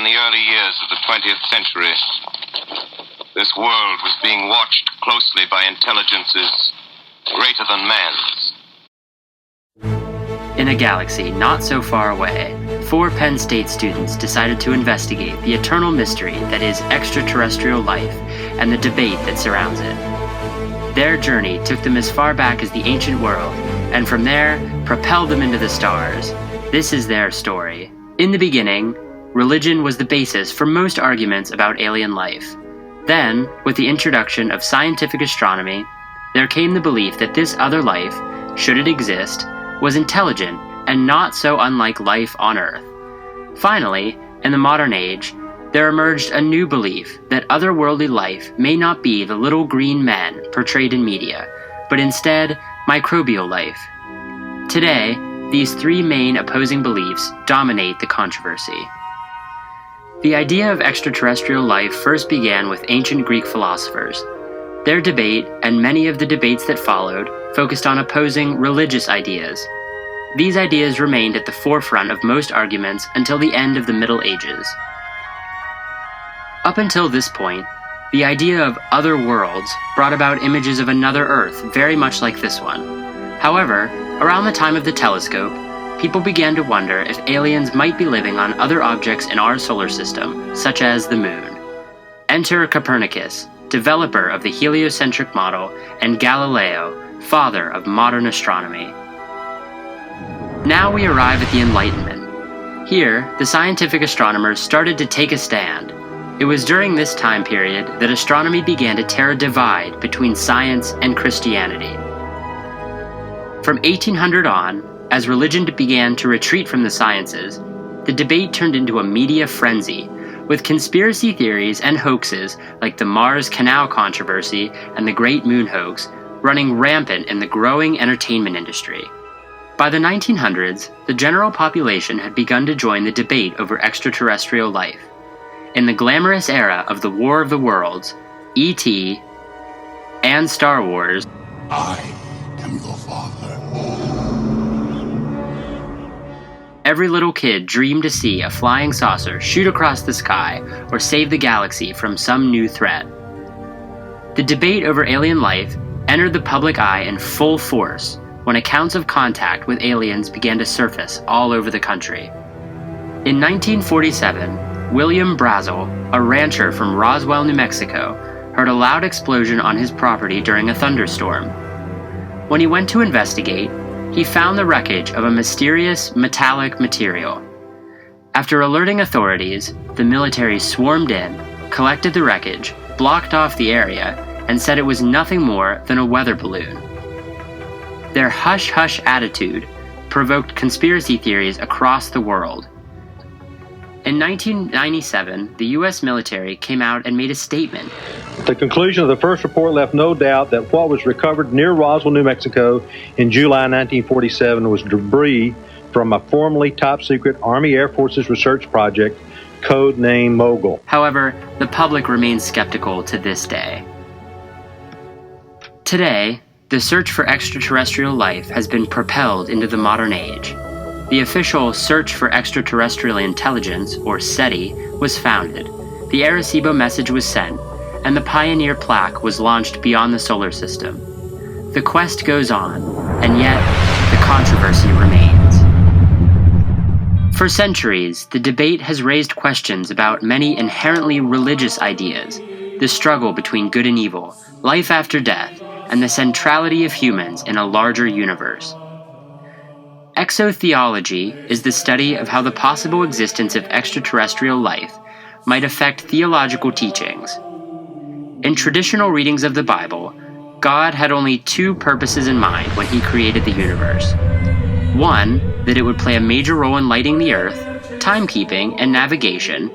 in the early years of the 20th century. This world was being watched closely by intelligences greater than man's. In a galaxy not so far away, 4 Penn State students decided to investigate the eternal mystery that is extraterrestrial life and the debate that surrounds it. Their journey took them as far back as the ancient world, and from there, propelled them into the stars. This is their story. In the beginning, religion was the basis for most arguments about alien life. Then, with the introduction of scientific astronomy, there came the belief that this other life, should it exist, was intelligent and not so unlike life on Earth. Finally, in the modern age, there emerged a new belief that otherworldly life may not be the little green men portrayed in media, but instead microbial life. Today, these 3 main opposing beliefs dominate the controversy. The idea of extraterrestrial life first began with ancient Greek philosophers. Their debate, and many of the debates that followed, focused on opposing religious ideas. These ideas remained at the forefront of most arguments until the end of the Middle Ages. Up until this point, the idea of other worlds brought about images of another Earth very much like this one. However, around the time of the telescope, people began to wonder if aliens might be living on other objects in our solar system, such as the Moon. Enter Copernicus, developer of the heliocentric model, and Galileo, father of modern astronomy. Now we arrive at the Enlightenment. Here, the scientific astronomers started to take a stand. It was during this time period that astronomy began to tear a divide between science and Christianity. From 1800 on, as religion began to retreat from the sciences, the debate turned into a media frenzy, with conspiracy theories and hoaxes like the Mars Canal controversy and the Great Moon hoax running rampant in the growing entertainment industry. By the 1900s, the general population had begun to join the debate over extraterrestrial life. In the glamorous era of the War of the Worlds, E.T., and Star Wars, I am your father. Every little kid dreamed to see a flying saucer shoot across the sky or save the galaxy from some new threat. The debate over alien life entered the public eye in full force when accounts of contact with aliens began to surface all over the country. In 1947, William Brazel, a rancher from Roswell, New Mexico, heard a loud explosion on his property during a thunderstorm. When he went to investigate, he found the wreckage of a mysterious metallic material. After alerting authorities, the military swarmed in, collected the wreckage, blocked off the area, and said it was nothing more than a weather balloon. Their hush-hush attitude provoked conspiracy theories across the world. In 1997, the U.S. military came out and made a statement. The conclusion of the first report left no doubt that what was recovered near Roswell, New Mexico in July 1947 was debris from a formerly top-secret Army Air Forces research project, codenamed Mogul. However, the public remains skeptical to this day. Today, the search for extraterrestrial life has been propelled into the modern age. The official Search for Extraterrestrial Intelligence, or SETI, was founded, the Arecibo message was sent, and the Pioneer plaque was launched beyond the solar system. The quest goes on, and yet the controversy remains. For centuries, the debate has raised questions about many inherently religious ideas, the struggle between good and evil, life after death, and the centrality of humans in a larger universe. Exotheology is the study of how the possible existence of extraterrestrial life might affect theological teachings. In traditional readings of the Bible, God had only 2 purposes in mind when he created the universe. One, that it would play a major role in lighting the earth, timekeeping, and navigation,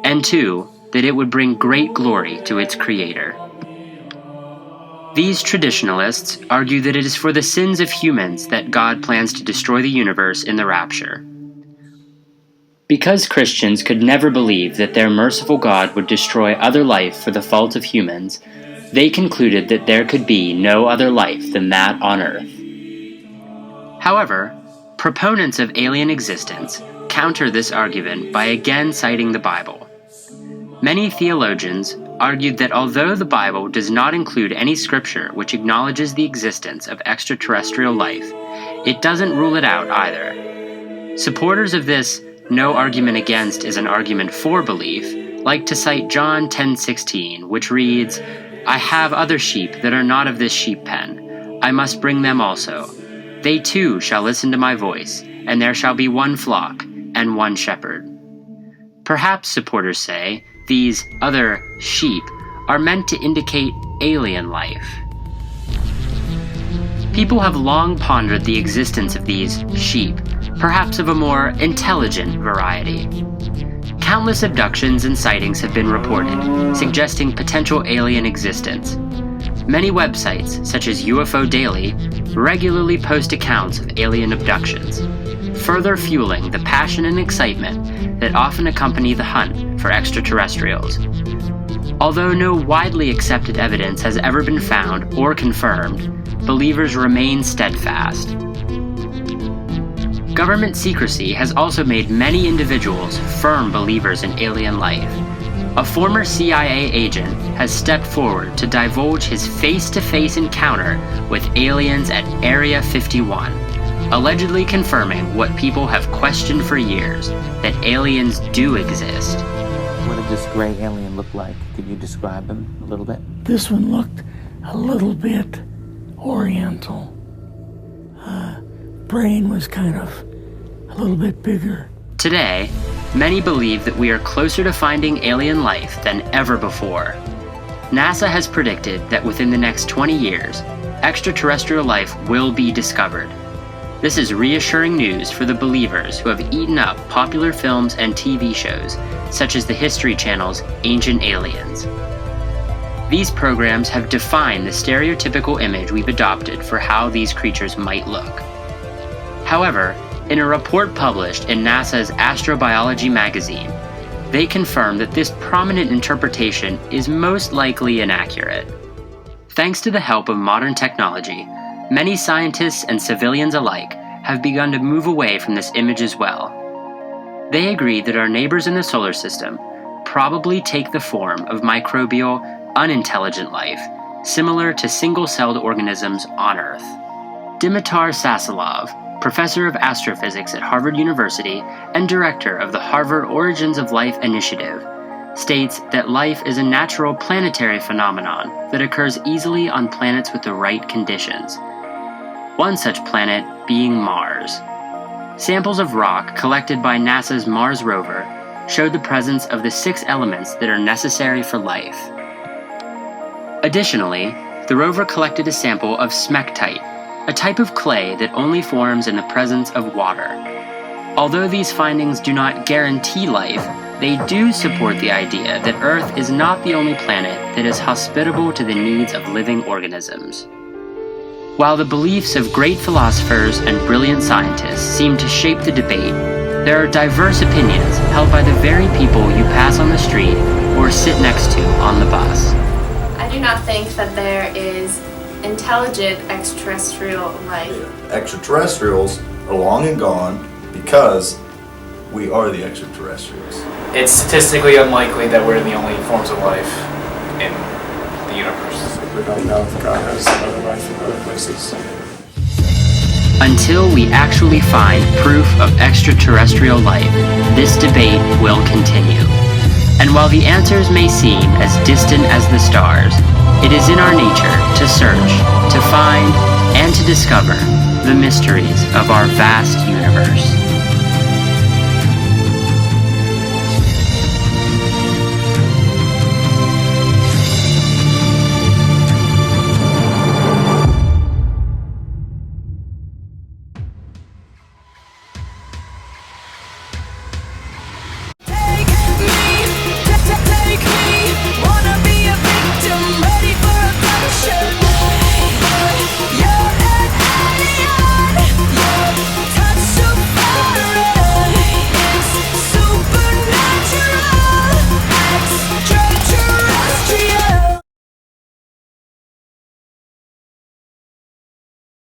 and 2, that it would bring great glory to its creator. These traditionalists argue that it is for the sins of humans that God plans to destroy the universe in the rapture. Because Christians could never believe that their merciful God would destroy other life for the fault of humans, they concluded that there could be no other life than that on Earth. However, proponents of alien existence counter this argument by again citing the Bible. Many theologians argued that although the Bible does not include any scripture which acknowledges the existence of extraterrestrial life, it doesn't rule it out either. Supporters of this no argument against is an argument for belief like to cite John 10:16, which reads, "I have other sheep that are not of this sheep pen. I must bring them also. They too shall listen to my voice, and there shall be one flock and one shepherd." Perhaps, supporters say, these other sheep are meant to indicate alien life. People have long pondered the existence of these sheep, perhaps of a more intelligent variety. Countless abductions and sightings have been reported, suggesting potential alien existence. Many websites, such as UFO Daily, regularly post accounts of alien abductions, further fueling the passion and excitement that often accompany the hunt for extraterrestrials. Although no widely accepted evidence has ever been found or confirmed, believers remain steadfast. Government secrecy has also made many individuals firm believers in alien life. A former CIA agent has stepped forward to divulge his face-to-face encounter with aliens at Area 51, allegedly confirming what people have questioned for years, that aliens do exist. What did this gray alien look like? Could you describe him a little bit? This one looked a little bit oriental. Brain was kind of a little bit bigger. Today, many believe that we are closer to finding alien life than ever before. NASA has predicted that within the next 20 years, extraterrestrial life will be discovered. This is reassuring news for the believers who have eaten up popular films and TV shows, such as the History Channel's Ancient Aliens. These programs have defined the stereotypical image we've adopted for how these creatures might look. However, in a report published in NASA's Astrobiology magazine, they confirm that this prominent interpretation is most likely inaccurate. Thanks to the help of modern technology, many scientists and civilians alike have begun to move away from this image as well. They agree that our neighbors in the solar system probably take the form of microbial, unintelligent life, similar to single-celled organisms on Earth. Dimitar Sasalov, professor of astrophysics at Harvard University and director of the Harvard Origins of Life Initiative, states that life is a natural planetary phenomenon that occurs easily on planets with the right conditions. One such planet being Mars. Samples of rock collected by NASA's Mars rover showed the presence of the 6 elements that are necessary for life. Additionally, the rover collected a sample of smectite, a type of clay that only forms in the presence of water. Although these findings do not guarantee life, they do support the idea that Earth is not the only planet that is hospitable to the needs of living organisms. While the beliefs of great philosophers and brilliant scientists seem to shape the debate, there are diverse opinions held by the very people you pass on the street or sit next to on the bus. I do not think that there is intelligent extraterrestrial life. Extraterrestrials are long and gone because we are the extraterrestrials. It's statistically unlikely that we're the only forms of life in the universe. We don't know if God has other life in other places. Until we actually find proof of extraterrestrial life, this debate will continue. And while the answers may seem as distant as the stars, it is in our nature to search, to find, and to discover the mysteries of our vast universe.